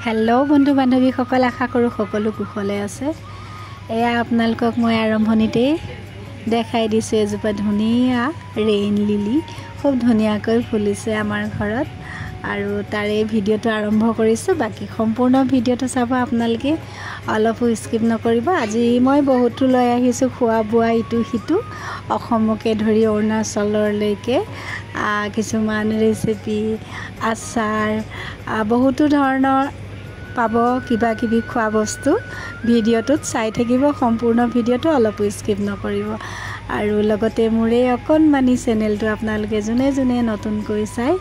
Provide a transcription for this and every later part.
Hello बंधु बान्धवी सकल आशा करूँ सकलो कुशले आछे। एया आपनालोকক मैं आरम्भणीते देखाई दिছোঁ एजोपा धुनिया रेइन लिली खूब धुनियाকৈ फुलिছে आमार घरत आरु तारे भिडिओটো आरम्भ करिছোঁ। बाकी सम्पूर्ण भिडिओটো चाब आपनालोके अलपो स्किप नकरिब। আজি मैं बहुतो লৈ আহিছোঁ খোৱা বোৱা ইটো সিটো অসমকে ধৰি অৰুণাচললৈকে কিছুমান ৰেচিপি আচাৰ বহুতো ধৰণৰ পাব কিবা কিবি খোৱা বস্তু ভিডিঅ'টোত চাই থাকিব। সম্পূৰ্ণ ভিডিঅ'টো অলপ স্কিপ নকৰিব আৰু লগতে মোৰে অকণমানি চেনেলটো আপোনালোকে যোনে যোনে নতুনকৈ চাই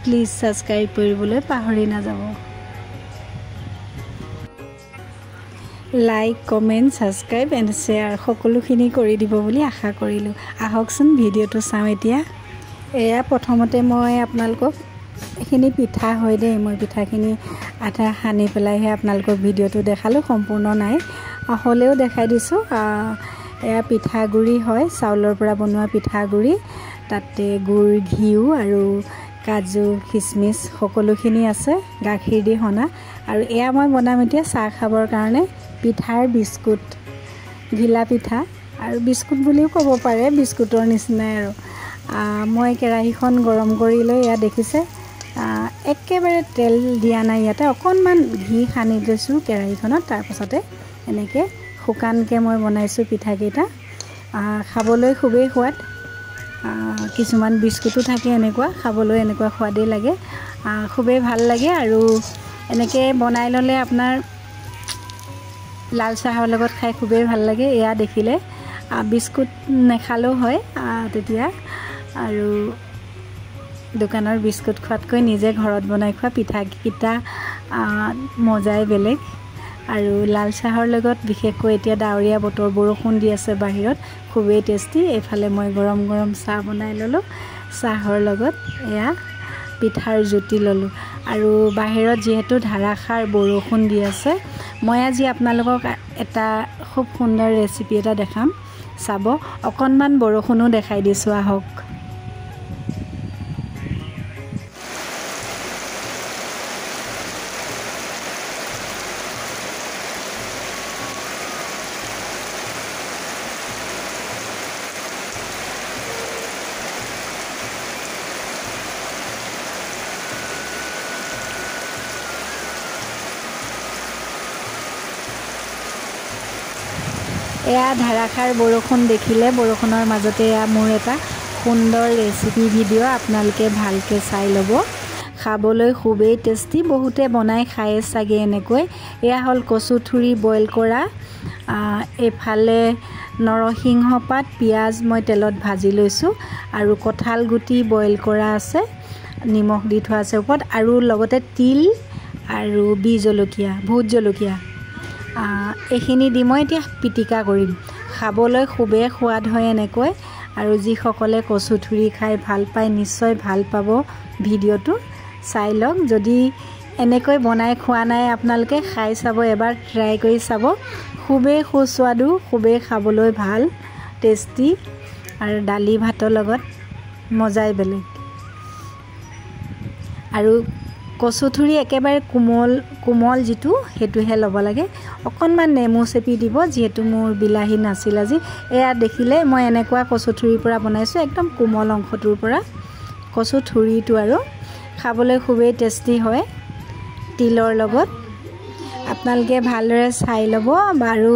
প্লিজ সাবস্ক্ৰাইব কৰিবলৈ পাহৰি নাযাব। Like comment subscribe and share সকলোখিনি কৰি দিব বুলি আশা কৰিলোঁ। আহকচোন ভিডিঅ'টো চাওঁ। এতিয়া এয়া প্ৰথমতে মই আপোনালোকক এইখিনি পিঠা হয় দেই, মই পিঠাখিনি আধা সানি পেলাইহে আপোনালোকক ভিডিঅ'টো দেখালোঁ, সম্পূৰ্ণ নাই হ'লেও দেখাই দিছোঁ। এয়া পিঠাগুড়ি হয়, চাউলৰ পৰা বনোৱা পিঠাগুড়ি, তাতে গুড় ঘিউ আৰু কাজু খিচমিচ সকলোখিনি আছে, গাখীৰ দি সনা। আৰু এয়া মই বনাম এতিয়া চাহ খাবৰ কাৰণে পিঠাৰ বিস্কুট, ঘিলা পিঠা আৰু বিস্কুট বুলিও ক'ব পাৰে, বিস্কুটৰ নিচিনাই আৰু। মই কেৰাহীখন গৰম কৰি লৈ এয়া দেখিছে একেবাৰে তেল দিয়া নাই, ইয়াতে অকণমান ঘি সানি লৈছোঁ কেৰাহীখনত। তাৰপাছতে এনেকৈ শুকানকৈ মই বনাইছোঁ পিঠাকেইটা। খাবলৈ খুবেই সোৱাদ, কিছুমান বিস্কুটো থাকে এনেকুৱা, খাবলৈ এনেকুৱা সোৱাদেই লাগে, খুবেই ভাল লাগে। আৰু এনেকৈ বনাই ল'লে আপোনাৰ লাল চাহৰ লগত খাই খুবেই ভাল লাগে। এয়া দেখিলে বিস্কুট নেখালেও হয় তেতিয়া, আৰু দোকানৰ বিস্কুট খোৱাতকৈ নিজে ঘৰত বনাই খোৱা পিঠাকেইটা মজাই বেলেগ। আৰু লাল চাহৰ লগত বিশেষকৈ এতিয়া ডাৱৰীয়া বতৰ, বৰষুণ দি আছে বাহিৰত, খুবেই টেষ্টি। এইফালে মই গৰম গৰম চাহ বনাই ল'লোঁ, চাহৰ লগত এয়া পিঠাৰ জুতি ল'লোঁ। আৰু বাহিৰত যিহেতু ধাৰাসাৰ বৰষুণ দি আছে, মই আজি আপোনালোকক এটা খুব সুন্দৰ ৰেচিপি এটা দেখাম, চাব। অকণমান বৰষুণো দেখাই দিছোঁ, আহক। এয়া ধাৰাসাৰ বৰষুণ দেখিলে, বৰষুণৰ মাজতে এয়া মোৰ এটা সুন্দৰ ৰেচিপি ভিডিঅ' আপোনালোকে ভালকৈ চাই ল'ব। খাবলৈ খুবেই টেষ্টি, বহুতে বনাই খায়ে চাগে এনেকৈ। এয়া হ'ল কচুথুৰি বইল কৰা, এইফালে নৰসিংহ পাত, পিঁয়াজ মই তেলত ভাজি লৈছোঁ, আৰু কঁঠাল গুটি বইল কৰা আছে, নিমখ দি থোৱা আছে ওপৰত, আৰু লগতে তিল আৰু বি জলকীয়া, ভোট জলকীয়া, এইখিনি দি মই এতিয়া পিটিকা কৰিম। খাবলৈ খুবেই সোৱাদ হয় এনেকৈ, আৰু যিসকলে কচুথুৰি খাই ভাল পায় নিশ্চয় ভাল পাব। ভিডিঅ'টো চাই লওক। যদি এনেকৈ বনাই খোৱা নাই আপোনালোকে, খাই চাব, এবাৰ ট্ৰাই কৰি চাব। খুবেই সুস্বাদু, খুবেই খাবলৈ ভাল, টেষ্টি, আৰু দালি ভাতৰ লগত মজাই বেলেগ। আৰু কচুথুৰি একেবাৰে কোমল যিটো, সেইটোহে ল'ব লাগে। অকণমান নেমু চেপি দিব, যিহেতু মোৰ বিলাহী নাছিল আজি। এয়া দেখিলে মই এনেকুৱা কচুথুৰিৰ পৰা বনাইছোঁ, একদম কোমল অংশটোৰ পৰা কচুথুৰিটো, আৰু খাবলৈ খুবেই টেষ্টি হয় তিলৰ লগত। আপোনালোকে ভালদৰে চাই ল'ব। বাৰু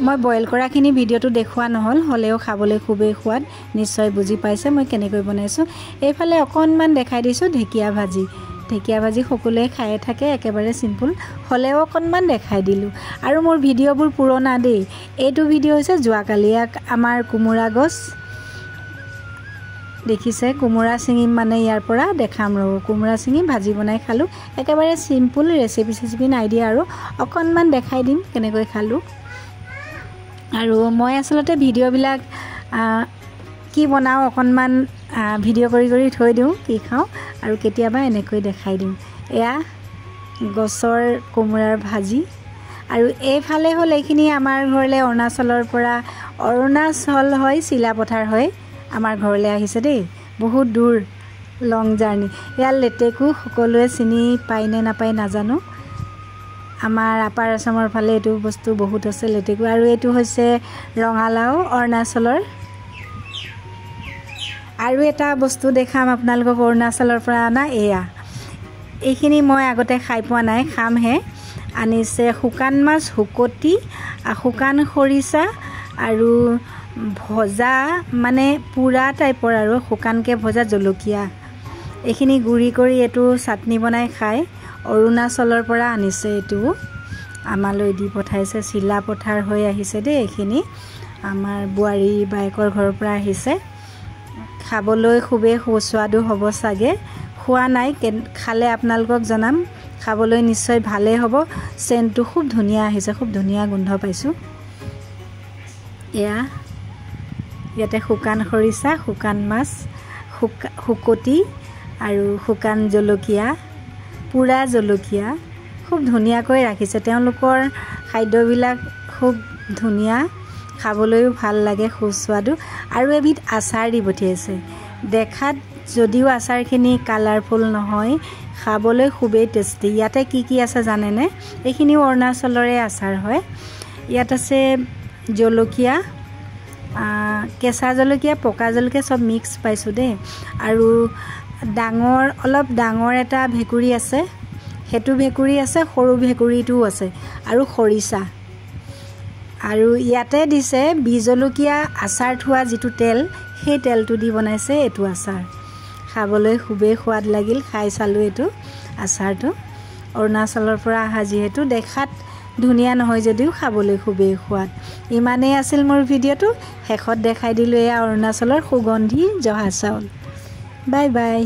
মই বইল কৰাখিনি ভিডিঅ'টো দেখুওৱা নহ'ল, হ'লেও খাবলৈ খুবেই সোৱাদ, নিশ্চয় বুজি পাইছে মই কেনেকৈ বনাইছোঁ। এইফালে অকণমান দেখাই দিছোঁ ঢেকীয়া ভাজি। ঢেকীয়া ভাজি সকলোৱে খায়ে থাকে, একেবাৰে চিম্পুল, হ'লেও অকণমান দেখাই দিলোঁ। আৰু মোৰ ভিডিঅ'বোৰ পুৰণা দেই, এইটো ভিডিঅ' হৈছে যোৱাকালি। আমাৰ কোমোৰা গছ দেখিছে, কোমোৰা ছিঙিম মানে ইয়াৰ পৰা দেখাম ৰ'ব। কোমোৰা ছিঙি ভাজি বনাই খালোঁ, একেবাৰে চিম্পুল, ৰেচিপি নাই দিয়া, আৰু অকণমান দেখাই দিম কেনেকৈ খালোঁ। আৰু মই আচলতে ভিডিঅ'বিলাক কি বনাওঁ অকণমান ভিডিঅ' কৰি কৰি থৈ দিওঁ, কি খাওঁ, আৰু কেতিয়াবা এনেকৈ দেখাই দিওঁ। এয়া গছৰ কোমোৰাৰ ভাজি। আৰু এইফালে হ'ল এইখিনি আমাৰ ঘৰলৈ অৰুণাচলৰ পৰা, অৰুণাচল হয়, চিলাপথাৰ হয়, আমাৰ ঘৰলৈ আহিছে দেই, বহুত দূৰ লং জাৰ্ণি। ইয়াৰ লেটেকু সকলোৱে চিনি পায় নে নাপায় নাজানো। আমাৰ আপাৰ আছামৰ ফালে এইটো বস্তু বহুত আছে লেটেকু। আৰু এইটো হৈছে ৰঙালাও অৰুণাচলৰ। আৰু এটা বস্তু দেখাম আপোনালোকক অৰুণাচলৰ পৰা অনা। এইখিনি মই আগতে খাই পোৱা নাই, খামহে। আনিছে শুকান মাছ, শুকতি, শুকান খৰিচা আৰু ভজা, মানে পুৰা টাইপৰ আৰু শুকানকৈ ভজা জলকীয়া। এইখিনি গুড়ি কৰি এইটো চাটনি বনাই খায়। অৰুণাচলৰ পৰা আনিছে। এইটো আমালৈ দি পঠাইছে। চিলা পথাৰ হৈ আহিছে দেই। এইখিনি আমাৰ বোৱাৰী বায়েকৰ ঘৰৰ পৰা আহিছে। খাবলৈ খুবেই সুস্বাদু হ'ব চাগে। খোৱা নাই, খালে আপোনালোকক জনাম। খাবলৈ নিশ্চয় ভালেই হ'ব। চেণ্টটো খুব ধুনীয়া আহিছে, খুব ধুনীয়া গোন্ধ পাইছোঁ। ইয়াতে শুকান খৰিচা, শুকান মাছ, শুকতি আৰু শুকান জলকীয়া, পুৰা জলকীয়া খুব ধুনীয়াকৈ ৰাখিছে। তেওঁলোকৰ খাদ্যবিলাক খুব ধুনীয়া, খাবলৈও ভাল লাগে, সুস্বাদু। আৰু এবিধ আচাৰ দি পঠিয়াইছে। দেখাত যদিও আচাৰখিনি কালাৰফুল নহয়, খাবলৈ খুবেই টেষ্টি। ইয়াতে কি কি আছে জানেনে? এইখিনিও অৰুণাচলৰে আচাৰ হয়। ইয়াত আছে জলকীয়া, কেঁচা জলকীয়া, পকা জলকীয়া চব মিক্স পাইছোঁ দেই। আৰু অলপ ডাঙৰ এটা ভেকুৰী আছে, সেইটো ভেকুৰী আছে, সৰু ভেকুৰীটোও আছে। আৰু খৰিচা। আৰু ইয়াতে দিছে বিজলকীয়া আচাৰ থোৱা যিটো তেল, সেই তেলটো দি বনাইছে এইটো আচাৰ। খাবলৈ খুবেই সোৱাদ লাগিল, খাই চালোঁ এইটো আচাৰটো। অৰুণাচলৰ পৰা অহা যিহেতু, দেখাত ধুনীয়া নহয় যদিও খাবলৈ খুবেই সোৱাদ। ইমানেই আছিল মোৰ ভিডিঅ'টো। শেষত দেখাই দিলোঁ এয়া অৰুণাচলৰ সুগন্ধি জহা চাউল। Bye bye.